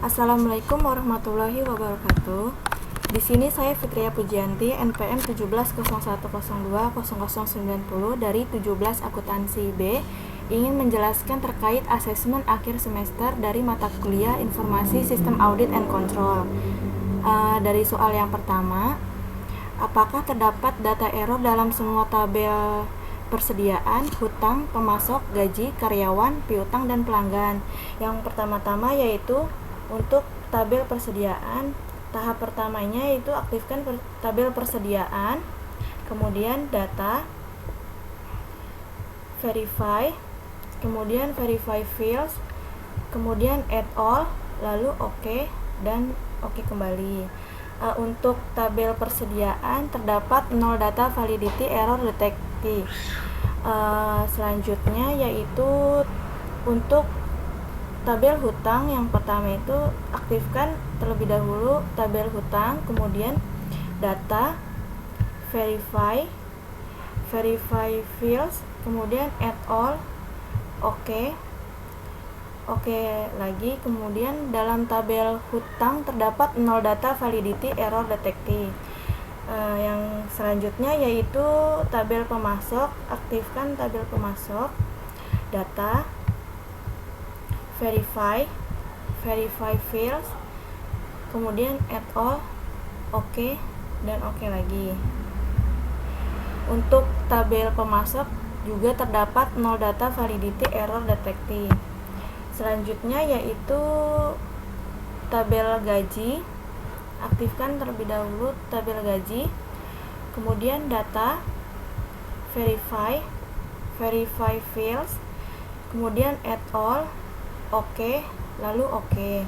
Assalamualaikum warahmatullahi wabarakatuh. Di sini saya Fitria Pujianti, NPM 1701020090 dari 17 Akuntansi B, ingin menjelaskan terkait asesmen akhir semester dari mata kuliah Informasi Sistem Audit and Control. Dari soal yang pertama, apakah terdapat data error dalam semua tabel persediaan, hutang, pemasok, gaji, karyawan, piutang, dan pelanggan? Yang pertama-tama yaitu untuk tabel persediaan, tahap pertamanya yaitu aktifkan tabel persediaan, kemudian data, verify, kemudian verify fields, kemudian add all, lalu OK, dan OK kembali. Untuk tabel persediaan terdapat 0 data validity error detected. Selanjutnya yaitu untuk tabel hutang, yang pertama itu aktifkan terlebih dahulu tabel hutang, kemudian data, verify fields, kemudian add all, OK lagi. Kemudian dalam tabel hutang terdapat 0 data validity error detected. Yang selanjutnya yaitu tabel pemasok, aktifkan tabel pemasok, data, verify fields, kemudian add all, OK, dan OK lagi. Untuk tabel pemasok juga terdapat 0 data validity error detected. Selanjutnya yaitu tabel gaji, aktifkan terlebih dahulu tabel gaji, kemudian data, verify fields, kemudian add all, OK, lalu OK.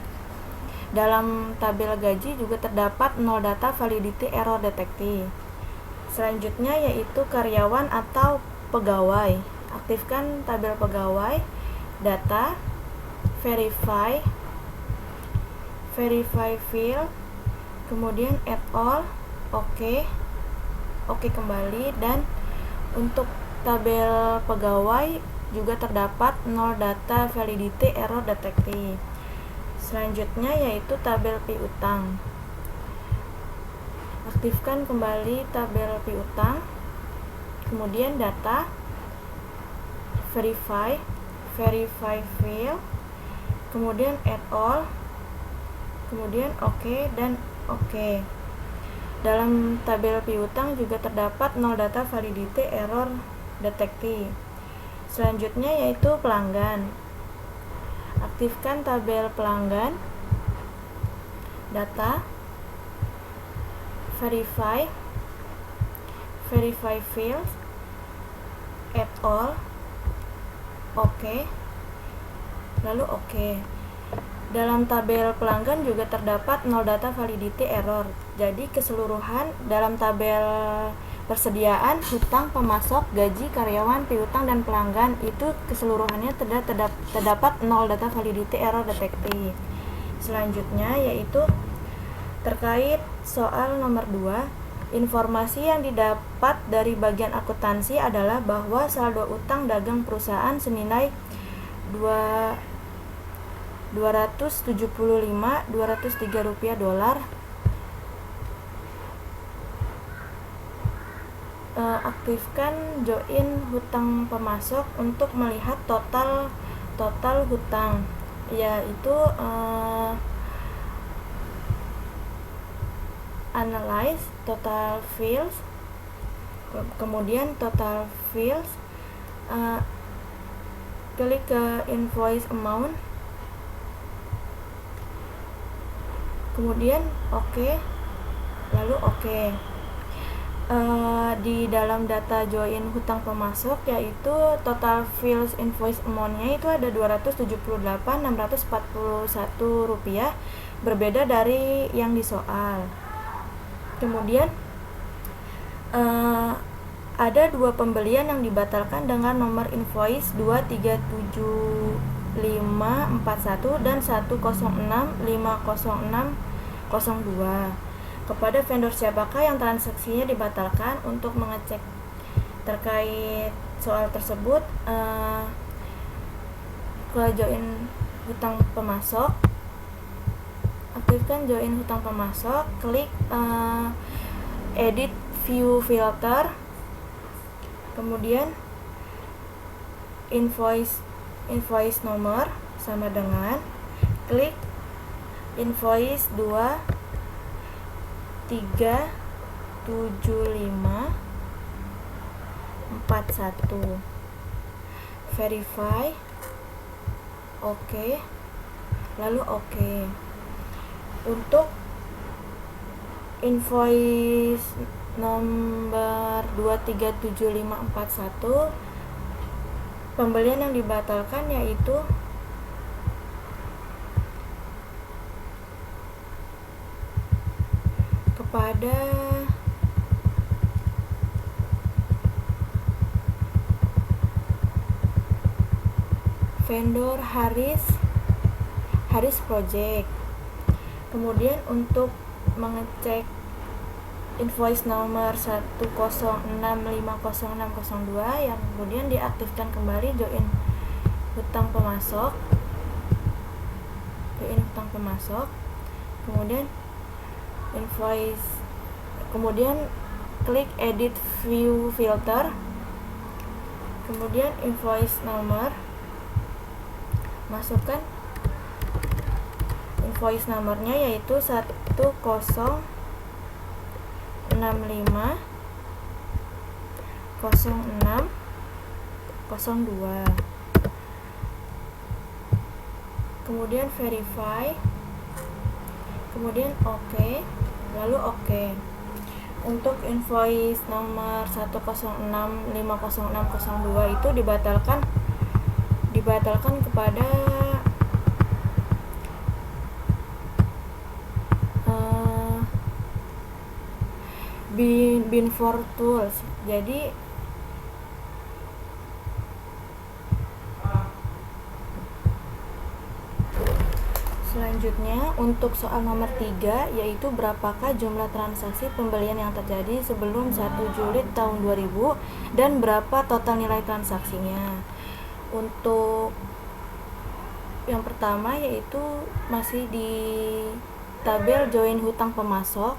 Dalam tabel gaji juga terdapat 0 data validity error detected. Selanjutnya yaitu karyawan atau pegawai, aktifkan tabel pegawai, data, verify field, kemudian add all, OK kembali. Dan untuk tabel pegawai juga terdapat 0 data validity error detected. Selanjutnya yaitu tabel piutang, aktifkan kembali tabel piutang, kemudian data, verify field, kemudian add all, kemudian OK dan OK. Dalam tabel piutang juga terdapat 0 data validity error detected. Selanjutnya yaitu pelanggan, aktifkan tabel pelanggan, data, verify fields, add all, OK, lalu OK. Dalam tabel pelanggan juga terdapat 0 data validity error. Jadi keseluruhan dalam tabel persediaan, hutang, pemasok, gaji, karyawan, piutang, dan pelanggan itu keseluruhannya terdapat 0 data validity error detected. Selanjutnya yaitu terkait soal nomor 2, informasi yang didapat dari bagian akuntansi adalah bahwa saldo utang dagang perusahaan senilai 203 rupiah dolar. Aktifkan join hutang pemasok untuk melihat total hutang, yaitu analyze total fields, kemudian total fields, klik ke invoice amount, kemudian OK, lalu OK. Di dalam data join hutang pemasok yaitu total fields invoice amount-nya itu ada 278.641 rupiah, berbeda dari yang di soal. Kemudian ada 2 pembelian yang dibatalkan dengan nomor invoice 237541 dan 106500602. Kepada vendor siapakah yang transaksinya dibatalkan? Untuk mengecek terkait soal tersebut, ke join hutang pemasok, aktifkan join hutang pemasok, klik edit view filter, kemudian invoice nomor sama dengan klik invoice 237541, verify, oke, lalu oke. Untuk invoice nomor 237541, pembelian yang dibatalkan yaitu kepada vendor Haris Project. Kemudian untuk mengecek invoice nomor 106500602 yang kemudian diaktifkan kembali join hutang pemasok, kemudian invoice, kemudian klik edit view filter, kemudian invoice nomor, masukkan invoice nomornya yaitu 10650602, kemudian verify, kemudian oke, lalu oke. Untuk invoice nomor 106500602 itu dibatalkan kepada Binfor Tools. Jadi selanjutnya untuk soal nomor 3 yaitu berapakah jumlah transaksi pembelian yang terjadi sebelum 1 Juli tahun 2000 dan berapa total nilai transaksinya. Untuk yang pertama yaitu masih di tabel join hutang pemasok,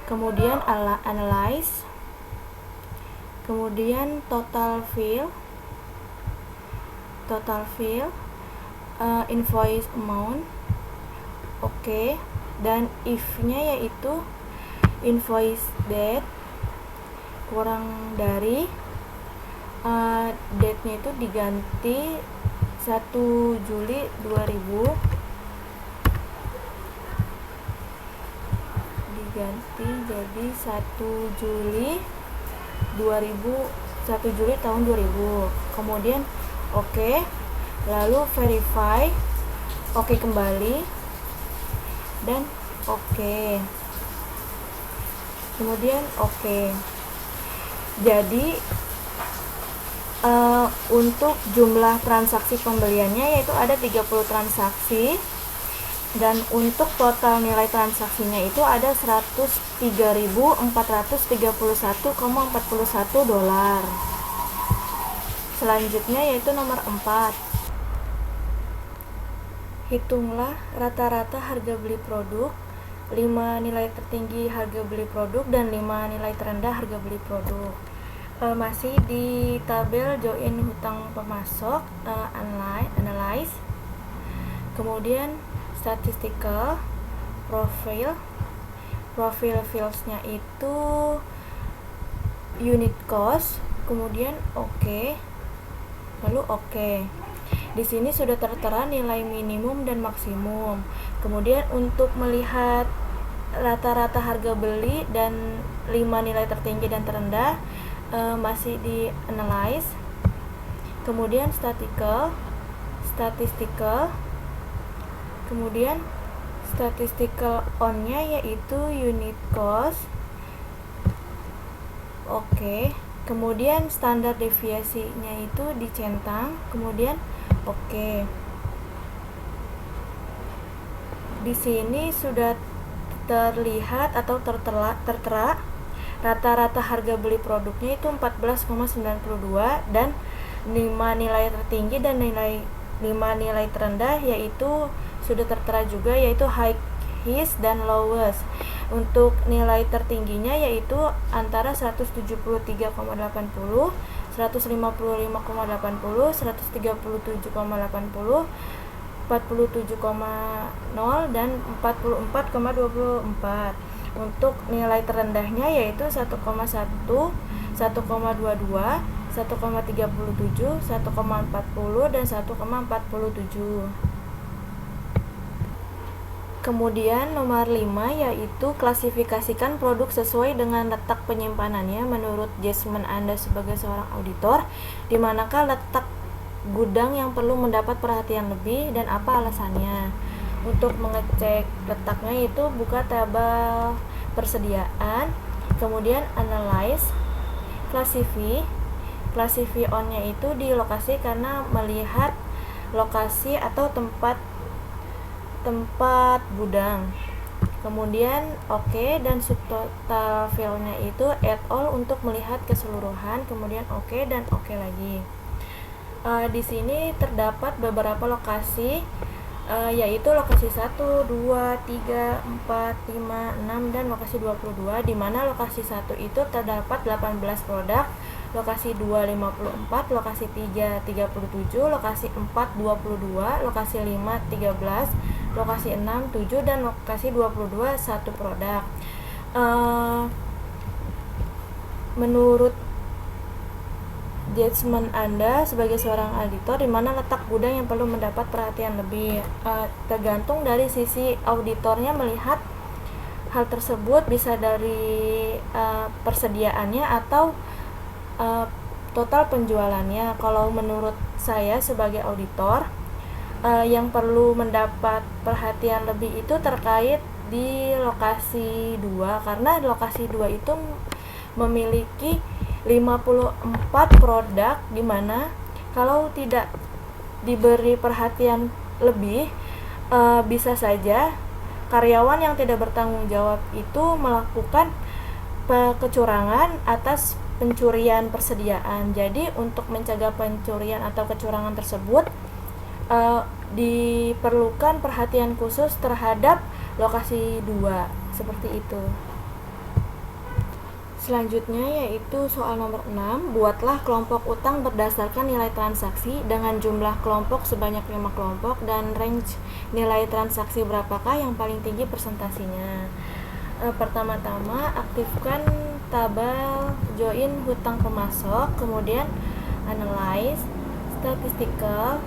kemudian analyze, kemudian total fill, invoice amount, oke, dan if-nya yaitu invoice date kurang dari date-nya itu diganti 1 Juli 2000, diganti jadi 1 Juli tahun 2000. Kemudian oke, lalu verify, oke kembali, dan oke, kemudian oke. Jadi untuk jumlah transaksi pembeliannya yaitu ada 30 transaksi, dan untuk total nilai transaksinya itu ada 103.431,41 dolar. Selanjutnya yaitu nomor 4. Hitunglah rata-rata harga beli produk, 5 nilai tertinggi harga beli produk dan 5 nilai terendah harga beli produk. Masih di tabel join hutang pemasok, analyze, kemudian statistical, profile fields-nya itu unit cost, kemudian oke, lalu oke. Di sini sudah tertera nilai minimum dan maksimum. Kemudian untuk melihat rata-rata harga beli dan 5 nilai tertinggi dan terendah, masih di analyze, kemudian statistical, kemudian statistical on-nya yaitu unit cost, oke, kemudian standar deviasinya itu dicentang, kemudian oke. Di sini sudah terlihat atau tertera rata-rata harga beli produknya itu 14,92 dan 5 nilai tertinggi dan 5 nilai terendah yaitu sudah tertera juga, yaitu highest dan lowest. Untuk nilai tertingginya yaitu antara 173,80, 155,80, 137,80, 47,0 dan 44,24. Untuk nilai terendahnya yaitu 1,1, 1,22, 1,37, 1,40 dan 1,47. Kemudian nomor 5 yaitu klasifikasikan produk sesuai dengan letak penyimpanannya menurut judgement Anda sebagai seorang auditor. Di manakah letak gudang yang perlu mendapat perhatian lebih dan apa alasannya? Untuk mengecek letaknya itu buka tabel persediaan, kemudian analyze, classify on-nya itu di lokasi karena melihat lokasi atau tempat gudang. Kemudian dan subtotal field-nya itu at all untuk melihat keseluruhan, kemudian dan lagi. Di sini terdapat beberapa lokasi, yaitu lokasi 1, 2, 3, 4, 5, 6 dan lokasi 22, di mana lokasi 1 itu terdapat 18 produk, lokasi 2 54, lokasi 3 37, lokasi 4 22, lokasi 5 13, lokasi 6 7 dan lokasi 22 1 produk. Menurut judgement Anda sebagai seorang auditor, di mana letak gudang yang perlu mendapat perhatian lebih? Tergantung dari sisi auditornya melihat hal tersebut, bisa dari persediaannya atau total penjualannya. Kalau menurut saya sebagai auditor, yang perlu mendapat perhatian lebih itu terkait di lokasi 2, karena lokasi 2 itu memiliki 54 produk, di mana kalau tidak diberi perhatian lebih, bisa saja karyawan yang tidak bertanggung jawab itu melakukan kecurangan atas pencurian persediaan. Jadi untuk mencegah pencurian atau kecurangan tersebut, diperlukan perhatian khusus terhadap lokasi 2, seperti itu. Selanjutnya yaitu soal nomor 6, buatlah kelompok utang berdasarkan nilai transaksi dengan jumlah kelompok sebanyak 5 kelompok dan range nilai transaksi berapakah yang paling tinggi persentasinya. Pertama-tama aktifkan tabel join hutang pemasok, kemudian analyze, statistical,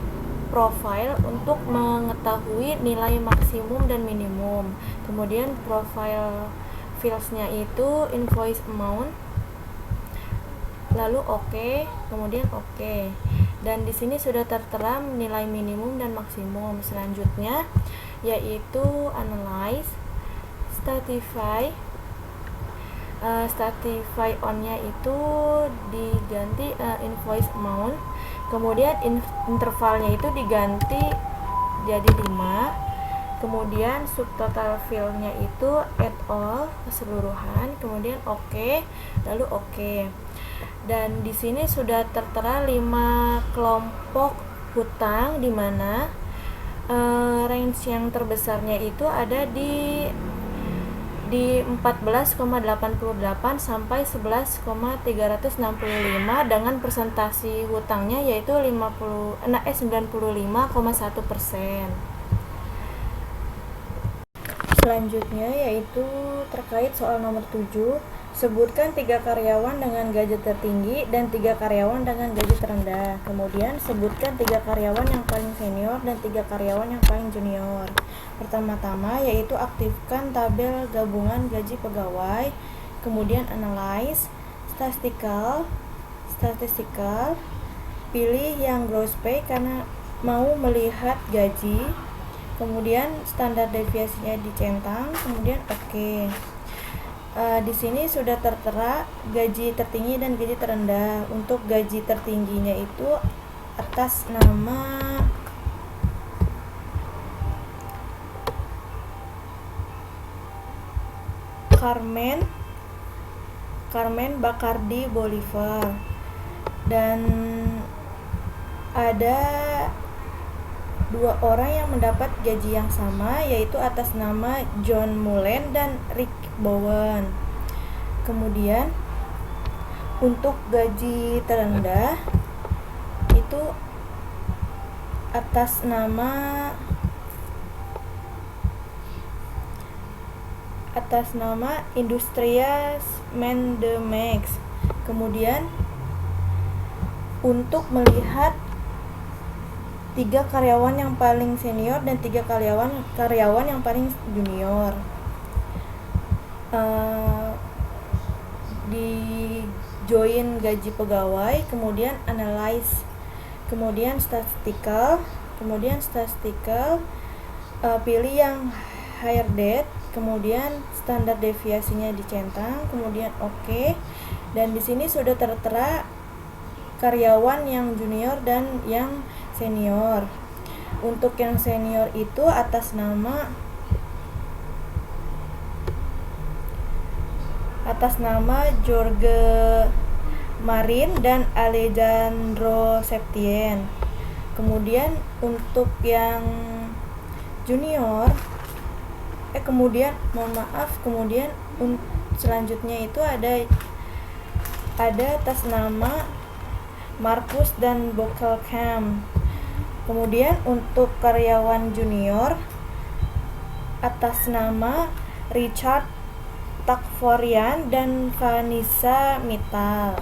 profile untuk mengetahui nilai maksimum dan minimum. Kemudian profile fields-nya itu invoice amount, lalu kemudian dan di sini sudah tertera nilai minimum dan maksimum. Selanjutnya yaitu analyze, stratify on-nya itu diganti invoice amount, kemudian intervalnya itu diganti jadi 5, kemudian subtotal field-nya itu at all, keseluruhan, kemudian lalu dan di sini sudah tertera 5 kelompok hutang, di mana range yang terbesarnya itu ada di 14,88 sampai 11,365 dengan persentase hutangnya yaitu 95,1%. Selanjutnya yaitu terkait soal nomor 7, sebutkan 3 karyawan dengan gaji tertinggi dan 3 karyawan dengan gaji terendah. Kemudian sebutkan 3 karyawan yang paling senior dan 3 karyawan yang paling junior. Pertama-tama yaitu aktifkan tabel gabungan gaji pegawai, kemudian analyze, statistical, pilih yang gross pay karena mau melihat gaji, kemudian standar deviasinya dicentang, kemudian di sini sudah tertera gaji tertinggi dan gaji terendah. Untuk gaji tertingginya itu atas nama Carmen Bacardi Bolivar, dan ada dua orang yang mendapat gaji yang sama, yaitu atas nama John Mullen dan Rick Bowen. Kemudian untuk gaji terendah itu atas nama Industrias Mendemax. Kemudian untuk melihat 3 karyawan yang paling senior dan 3 karyawan yang paling junior, di join gaji pegawai, kemudian analyze, kemudian statistical, pilih yang higher date, kemudian standar deviasinya dicentang, kemudian oke. Dan di sini sudah tertera karyawan yang junior dan yang senior. Untuk yang senior itu atas nama Jorge Marin dan Alejandro Septien. Kemudian untuk yang junior kemudian selanjutnya itu ada atas nama Marcus dan Bokelkamp. Kemudian untuk karyawan junior atas nama Richard Takforian dan Vanessa Mittal.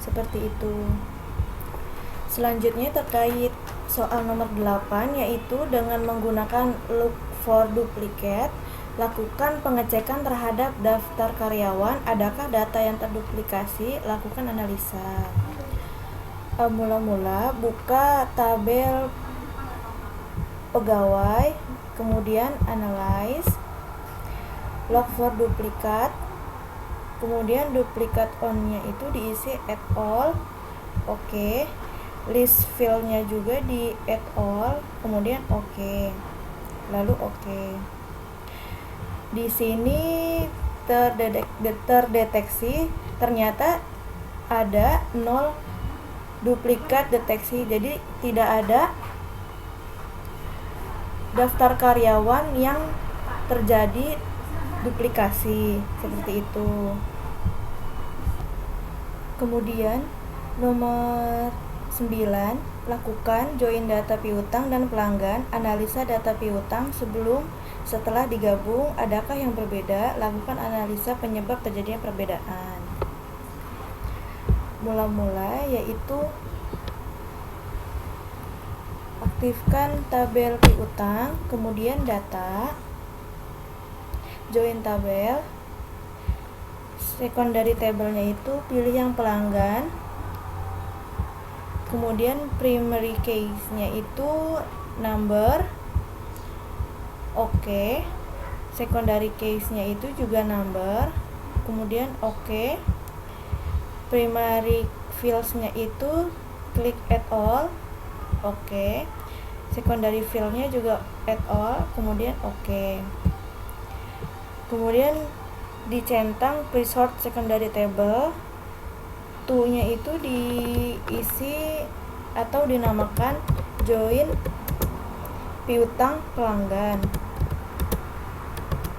Seperti itu. Selanjutnya terkait soal nomor 8, yaitu dengan menggunakan look for duplicate, lakukan pengecekan terhadap daftar karyawan, adakah data yang terduplikasi, lakukan analisa. Mula-mula buka tabel pegawai, kemudian analyze, look for duplicate, kemudian duplicate on-nya itu diisi add all, oke. List field-nya juga di add all, kemudian oke. Lalu oke. Di sini terdeteksi ternyata ada 0 duplikat deteksi, jadi tidak ada daftar karyawan yang terjadi duplikasi seperti itu. Kemudian nomor 9, lakukan join data piutang dan pelanggan, analisa data piutang setelah digabung, adakah yang berbeda, lakukan analisa penyebab terjadinya perbedaan. Mula-mula yaitu aktifkan tabel piutang, kemudian data, join tabel, secondary table-nya itu pilih yang pelanggan, kemudian primary case-nya itu number, oke. Secondary case-nya itu juga number, kemudian oke. Primary fields-nya itu klik add all, oke. Secondary field-nya juga add all, kemudian oke. Kemudian dicentang pre-sort secondary table, to-nya itu diisi atau dinamakan join piutang pelanggan.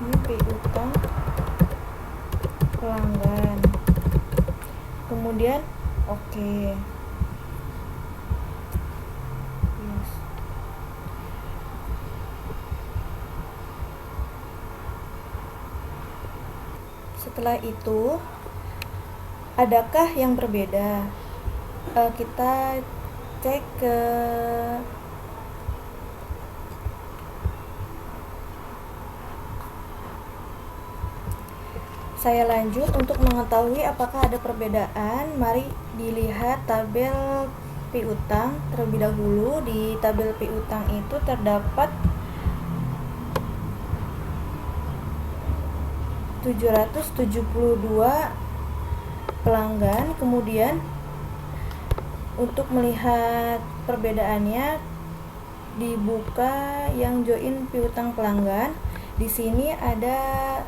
Ini piutang pelanggan. Kemudian oke. Yes. Setelah itu, adakah yang berbeda? Kita cek ke saya lanjut untuk mengetahui apakah ada perbedaan. Mari dilihat tabel piutang terlebih dahulu. Di tabel piutang itu terdapat 772 pelanggan. Kemudian untuk melihat perbedaannya, dibuka yang join piutang pelanggan. Di sini ada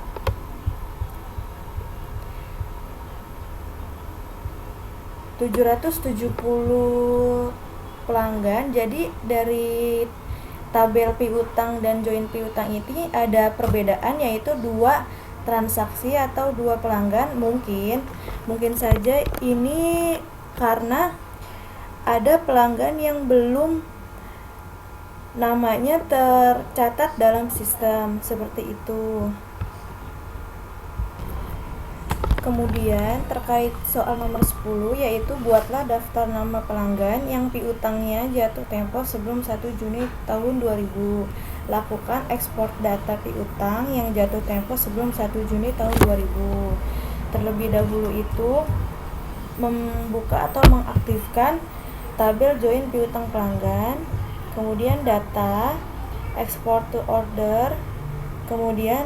772 pelanggan. Jadi dari tabel piutang dan join piutang ini ada perbedaan, yaitu 2 transaksi atau 2 pelanggan. Mungkin saja ini karena ada pelanggan yang belum namanya tercatat dalam sistem, seperti itu. Kemudian terkait soal nomor 10, yaitu buatlah daftar nama pelanggan yang piutangnya jatuh tempo sebelum 1 Juni tahun 2000. Lakukan ekspor data piutang yang jatuh tempo sebelum 1 Juni tahun 2000. Terlebih dahulu itu membuka atau mengaktifkan tabel join piutang pelanggan, kemudian data, export to order, kemudian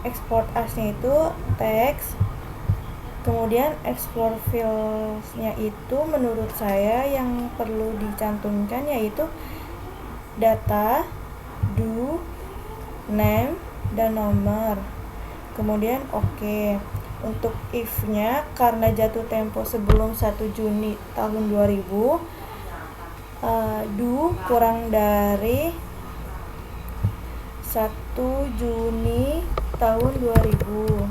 export as-nya itu teks, kemudian export files-nya itu menurut saya yang perlu dicantumkan yaitu data, do, name, dan nomor. Kemudian oke. Untuk if-nya karena jatuh tempo sebelum 1 Juni tahun 2000, do kurang dari 1 Juni tahun 2000.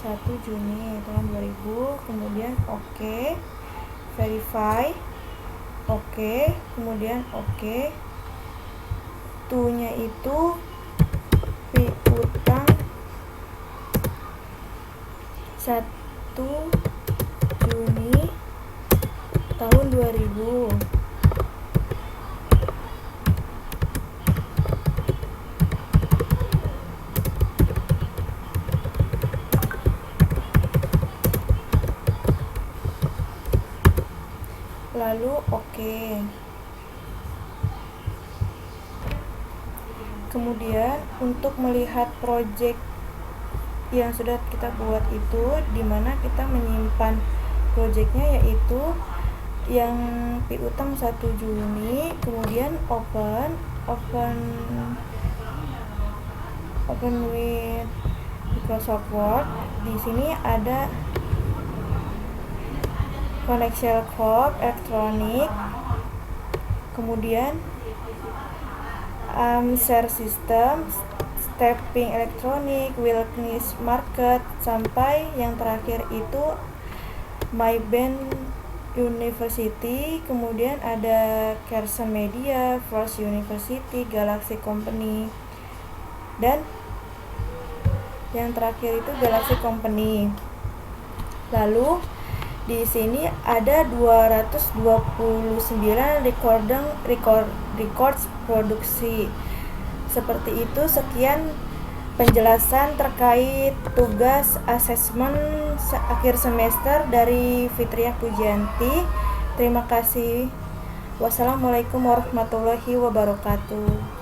1 Juni tahun 2000, kemudian oke, verify, oke, kemudian oke. To-nya itu piutang 1 Juni tahun 2000. Lalu oke. Kemudian untuk melihat project yang sudah kita buat itu, dimana kita menyimpan projectnya, yaitu yang piutang 1 Juni, kemudian open with Microsoft Word. Di sini ada Excel Corp, elektronik, kemudian share system, stepping elektronik, Wilkins market, sampai yang terakhir itu My Band University, kemudian ada Carson Media, First University, Galaxy Company, dan yang terakhir itu Galaxy Company. Lalu di sini ada 229 records produksi. Seperti itu. Sekian penjelasan terkait tugas asesmen akhir semester dari Fitria Pujianti. Terima kasih. Wassalamualaikum warahmatullahi wabarakatuh.